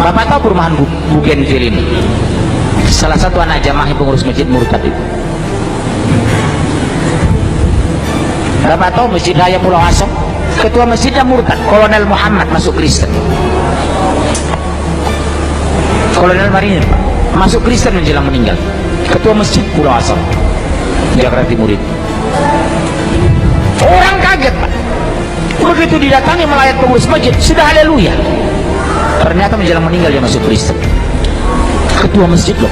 Bapak tahu perumahan Bougainville ini? Salah satu anak jamaah pengurus masjid murtad itu. Bapak tahu Masjid Raya Pulau Asam? Ketua masjidnya murtad, Kolonel Muhammad masuk Kristen. Kolonel Marinir masuk Kristen menjelang meninggal. Ketua masjid Pulau Asam, Jakarta Timur itu. Orang kaget, Pak. Begitu didatangi melayat pengurus masjid, sudah haleluya. Ternyata menjelang meninggal dia masuk Kristen. Ketua masjid loh.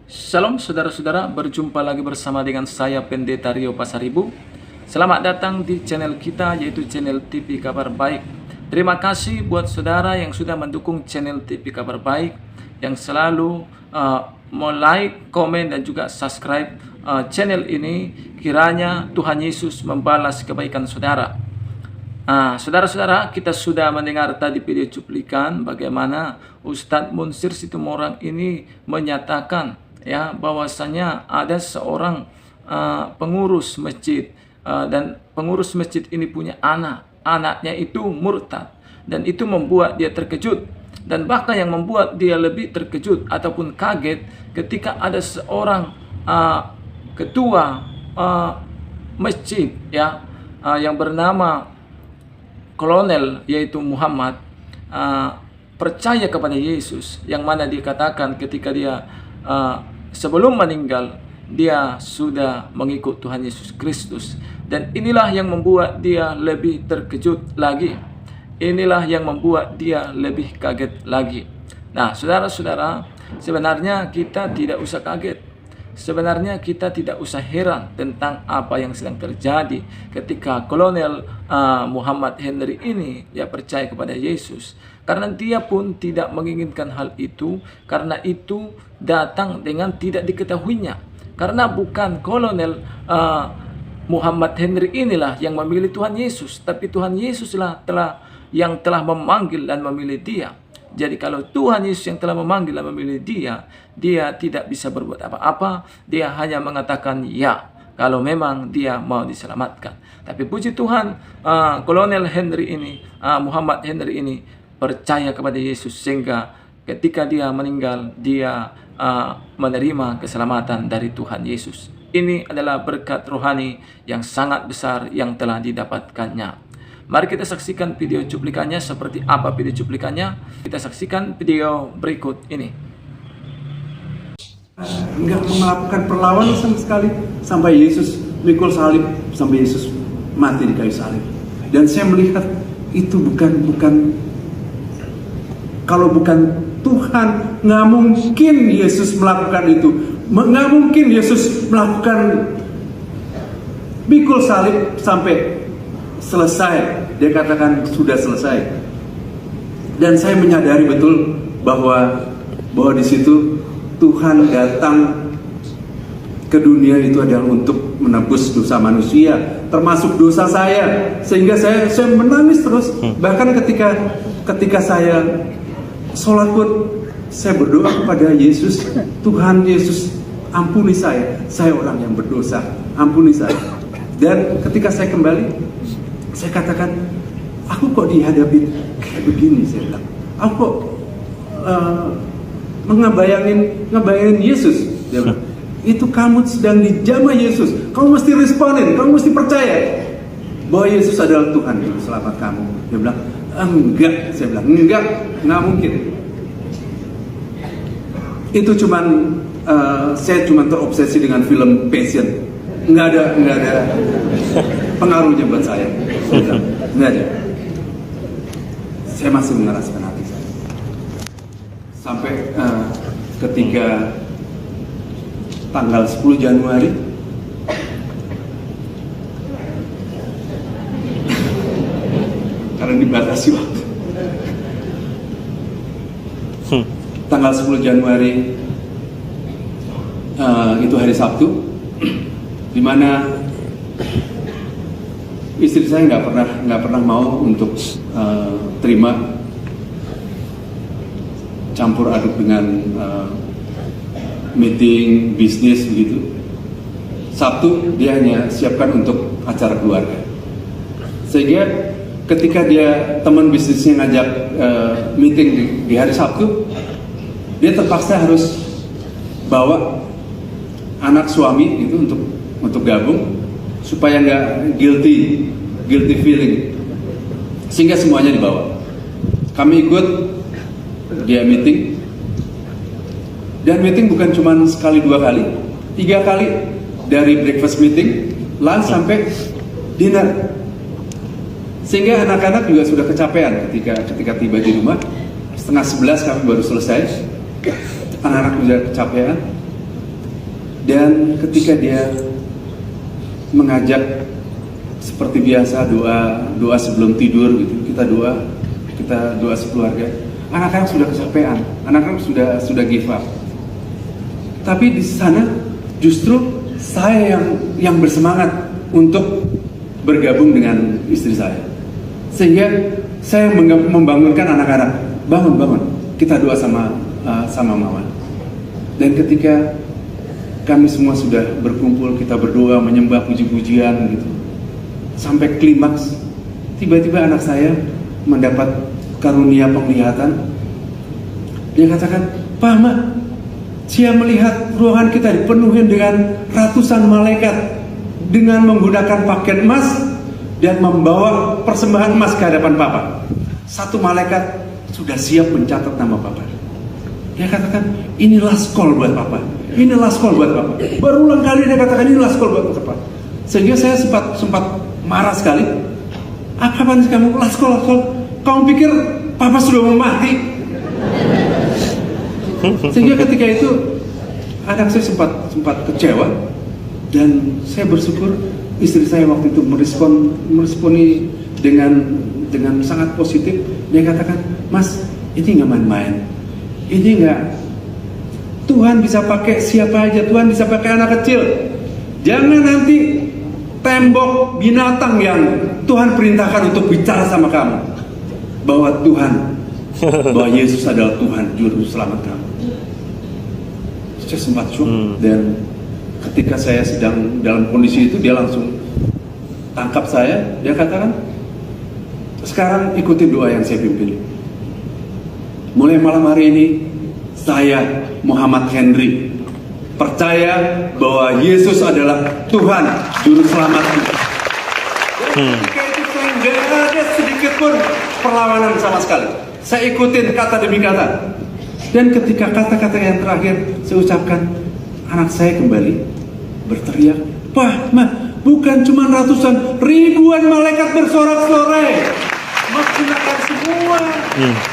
Shalom saudara-saudara, berjumpa lagi bersama dengan saya Pendeta Rio Pasaribu. Selamat datang di channel kita, yaitu channel TV Kabar Baik. Terima kasih buat saudara yang sudah mendukung channel TV Kabar Baik, yang selalu like, komen, dan juga subscribe channel ini. Kiranya Tuhan Yesus membalas kebaikan saudara. Saudara-saudara, kita sudah mendengar tadi video cuplikan bagaimana Ustadz Munsir Situmorang ini menyatakan bahwasanya ada seorang pengurus masjid, dan pengurus masjid ini punya anaknya itu murtad, dan itu membuat dia terkejut. Dan bahkan yang membuat dia lebih terkejut ataupun kaget ketika ada seorang ketua masjid yang bernama Kolonel, yaitu Muhammad, percaya kepada Yesus, yang mana dikatakan ketika dia sebelum meninggal dia sudah mengikut Tuhan Yesus Kristus. Dan inilah yang membuat dia lebih terkejut lagi. Inilah yang membuat dia lebih kaget lagi. Nah, saudara-saudara, sebenarnya kita tidak usah kaget. Sebenarnya kita tidak usah heran tentang apa yang sedang terjadi ketika Kolonel Muhammad Henry ini percaya kepada Yesus. Karena dia pun tidak menginginkan hal itu, karena itu datang dengan tidak diketahuinya. Karena bukan Kolonel Muhammad Henry inilah yang memilih Tuhan Yesus, tapi Tuhan Yesuslah yang telah memanggil dan memilih dia. Jadi kalau Tuhan Yesus yang telah memanggil dan memilih dia, dia tidak bisa berbuat apa-apa. Dia hanya mengatakan ya, kalau memang dia mau diselamatkan. Tapi puji Tuhan, Kolonel Henry ini, Muhammad Henry ini percaya kepada Yesus, sehingga ketika dia meninggal, dia menerima keselamatan dari Tuhan Yesus. Ini adalah berkat rohani yang sangat besar yang telah didapatkannya. Mari kita saksikan video cuplikannya. Seperti apa video cuplikannya? Kita saksikan video berikut ini. Enggak melakukan perlawanan sama sekali sampai Yesus mikul salib, sampai Yesus mati di kayu salib. Dan saya melihat itu bukan kalau bukan Tuhan, nggak mungkin Yesus melakukan itu. Nggak mungkin Yesus melakukan mikul salib sampai selesai. Dia katakan sudah selesai. Dan saya menyadari betul bahwa di situ Tuhan datang ke dunia itu adalah untuk menebus dosa manusia, termasuk dosa saya. Sehingga saya menangis terus. Bahkan ketika saya sholat pun saya berdoa kepada Yesus, Tuhan Yesus, ampuni saya orang yang berdosa, ampuni saya. Dan ketika saya kembali, saya katakan, aku kok dihadapi kayak begini, saya bilang. Aku kok ngebayangin Yesus, dia bilang. Itu kamu sedang dijamah Yesus, kamu mesti responin, kamu mesti percaya bahwa Yesus adalah Tuhan yang selamat kamu. Dia bilang, enggak, saya bilang, enggak mungkin. Itu saya cuman terobsesi dengan film Passion. Enggak ada pengaruhnya buat saya. Enggak ada. Saya masih mengeraskan hati saya. Sampai ketika tanggal 10 Januari karena dibatasi waktu. Tanggal 10 Januari itu hari Sabtu, di mana istri saya nggak pernah mau untuk terima campur aduk dengan meeting bisnis begitu. Sabtu dia hanya siapkan untuk acara keluarga. Sehingga ketika dia teman bisnisnya ngajak meeting di hari Sabtu, dia terpaksa harus bawa anak suami itu untuk gabung supaya nggak guilty feeling, sehingga semuanya dibawa. Kami ikut dia meeting, dan meeting bukan cuma sekali 2 kali, 3 kali, dari breakfast meeting, lunch sampai dinner. Sehingga anak-anak juga sudah kecapean ketika tiba di rumah. 10:30 kami baru selesai. Anak-anak sudah kecapean. Dan ketika dia mengajak seperti biasa doa sebelum tidur gitu, kita doa sekeluarga. Anak-anak sudah kecapean, anak-anak sudah give up. Tapi di sana justru saya yang bersemangat untuk bergabung dengan istri saya. Sehingga saya membangunkan anak-anak, bangun, kita doa sama mama. Dan ketika kami semua sudah berkumpul, kita berdoa, menyembah, puji-pujian gitu, sampai klimaks, tiba-tiba anak saya mendapat karunia penglihatan. Dia katakan, "Pak, Ma, saya melihat ruangan kita dipenuhi dengan ratusan malaikat dengan menggunakan pakaian emas dan membawa persembahan emas ke hadapan Papa. Satu malaikat sudah siap mencatat nama Papa." Dia katakan, "Ini last call buat Papa. Ini last call buat Papa." Berulang kali dia katakan, "Ini last call buat Papa." Sehingga saya sempat marah sekali. "Kapan sih kamu last call? Kamu pikir Papa sudah mau mati?" Sehingga ketika itu anak saya sempat kecewa, dan saya bersyukur istri saya waktu itu meresponi dengan sangat positif. Dia katakan, "Mas, ini nggak main-main. Ini nggak, Tuhan bisa pakai siapa aja. Tuhan bisa pakai anak kecil. Jangan nanti tembok binatang yang Tuhan perintahkan untuk bicara sama kamu bahwa Yesus adalah Tuhan, Juru Selamat kamu." Saya sempat shock, dan ketika saya sedang dalam kondisi itu, dia langsung tangkap saya. Dia katakan, "Sekarang ikuti doa yang saya pimpin. Mulai malam hari ini, saya Muhammad Henry percaya bahwa Yesus adalah Tuhan, Juru Selamatku." Dan ketika itu saya nggak ada sedikit pun perlawanan sama sekali. Saya ikutin kata demi kata. Dan ketika kata-kata yang terakhir saya ucapkan, anak saya kembali berteriak, "Pak, Ma, bukan cuma ratusan, ribuan malaikat bersorak-sorai, menggunakan semua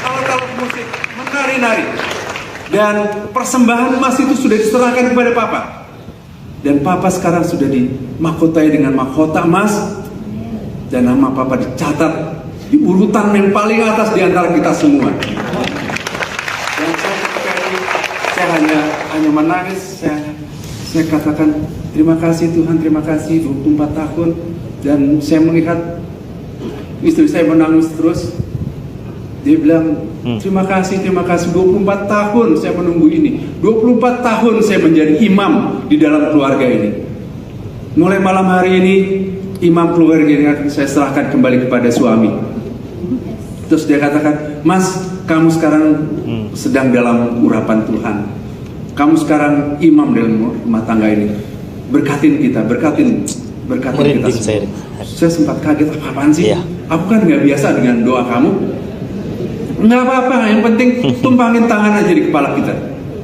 alat-alat musik, menari-nari. Dan persembahan emas itu sudah diserahkan kepada Papa. Dan Papa sekarang sudah dimahkotai dengan mahkota emas. Dan nama Papa dicatat di urutan yang paling atas di antara kita semua." Dan saya ketika itu, saya hanya menangis. Saya katakan, "Terima kasih Tuhan, terima kasih." 24 tahun, dan saya melihat istri saya menangis terus. Dia bilang, terima kasih 24 tahun saya menunggu ini. 24 tahun saya menjadi imam di dalam keluarga ini. Mulai malam hari ini, imam keluarga ini saya serahkan kembali kepada suami." Terus dia katakan, "Mas, kamu sekarang sedang dalam urapan Tuhan. Kamu sekarang imam dalam rumah tangga ini. Berkatin kita, berkatin kita semua." Saya sempat kaget, "Apaan sih? Aku kan nggak biasa dengan doa kamu." "Nggak apa-apa, yang penting tumpangin tangan aja di kepala kita."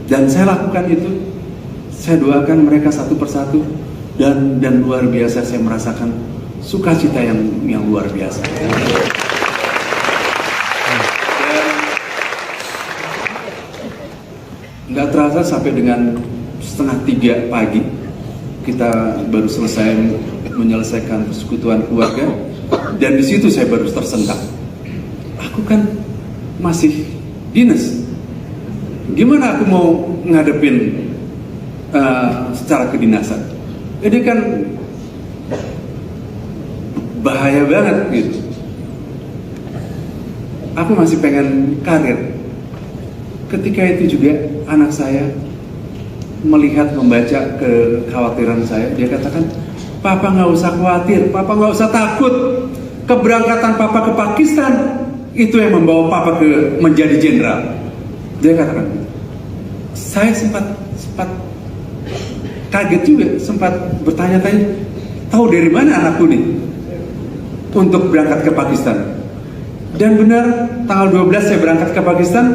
Dan saya lakukan itu. Saya doakan mereka satu persatu, dan luar biasa saya merasakan sukacita yang luar biasa. Nggak terasa sampai dengan 2:30 pagi kita baru selesai menyelesaikan persekutuan keluarga, dan di situ saya baru tersentak. Aku kan masih dinas, gimana aku mau ngadepin secara kedinasan? Ini kan bahaya banget gitu. Aku masih pengen karir. Ketika itu juga anak saya melihat, membaca kekhawatiran saya. Dia katakan, "Papa nggak usah khawatir, Papa nggak usah takut. Keberangkatan Papa ke Pakistan itu yang membawa papa ke menjadi jenderal. Dia katakan, saya sempat kaget juga, sempat bertanya-tanya, tahu dari mana anakku nih untuk berangkat ke Pakistan. Dan benar, tanggal 12 saya berangkat ke Pakistan,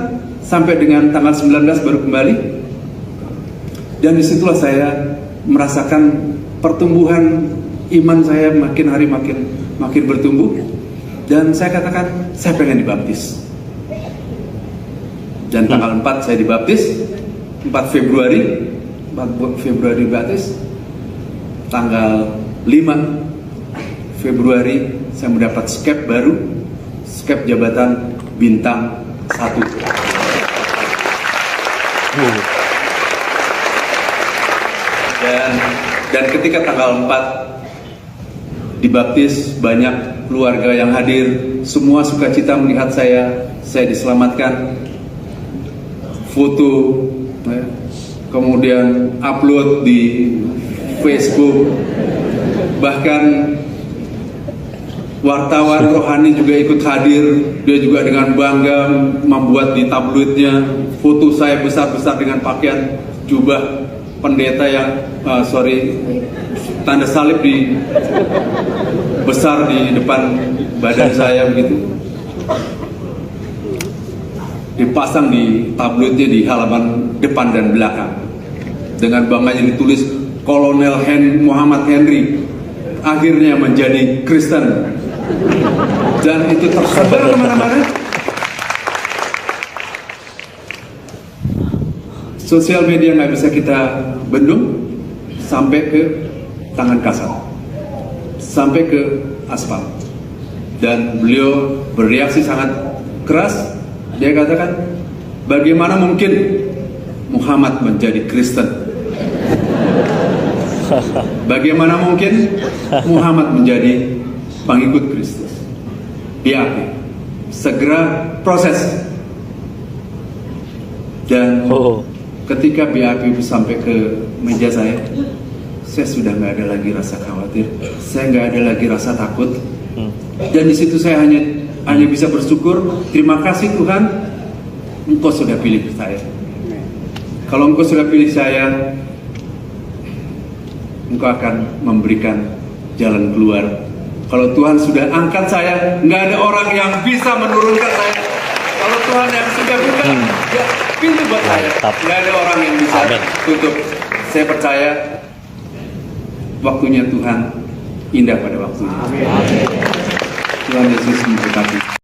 sampai dengan tanggal 19 baru kembali. Dan disitulah saya merasakan pertumbuhan iman saya makin hari makin bertumbuh. Dan saya katakan, saya pengen dibaptis. Dan tanggal 4 saya dibaptis, 4 Februari dibaptis. Tanggal 5 Februari saya mendapat skep baru, skep jabatan bintang 1. Dan ketika tanggal 4 dibaptis, banyak keluarga yang hadir, semua sukacita melihat saya diselamatkan, foto, kemudian upload di Facebook, bahkan wartawan rohani juga ikut hadir. Dia juga dengan bangga membuat di tabloidnya foto saya besar-besar dengan pakaian jubah pendeta yang tanda salib besar di depan badan saya begitu, dipasang di tabloidnya di halaman depan dan belakang. Dengan bangganya ditulis Kolonel Muhammad Henry akhirnya menjadi Kristen. Dan itu tersebar kemana-mana. Sosial media nggak bisa kita bendung, sampai ke tangan kasar, sampai ke aspal. Dan beliau bereaksi sangat keras. Dia katakan, bagaimana mungkin Muhammad menjadi Kristen? Bagaimana mungkin Muhammad menjadi pengikut Kristus? BAP segera proses. Dan ketika BAP sampai ke meja saya sudah nggak ada lagi rasa khawatir, saya nggak ada lagi rasa takut. Dan di situ saya hanya bisa bersyukur, terima kasih Tuhan, Engkau sudah pilih saya. Kalau Engkau sudah pilih saya, Engkau akan memberikan jalan keluar. Kalau Tuhan sudah angkat saya, nggak ada orang yang bisa menurunkan saya. Kalau Tuhan yang sudah buka pintu buat saya, nggak ada orang yang bisa tutup. Saya percaya waktunya Tuhan indah pada waktunya. Tuhan Yesus memberkati.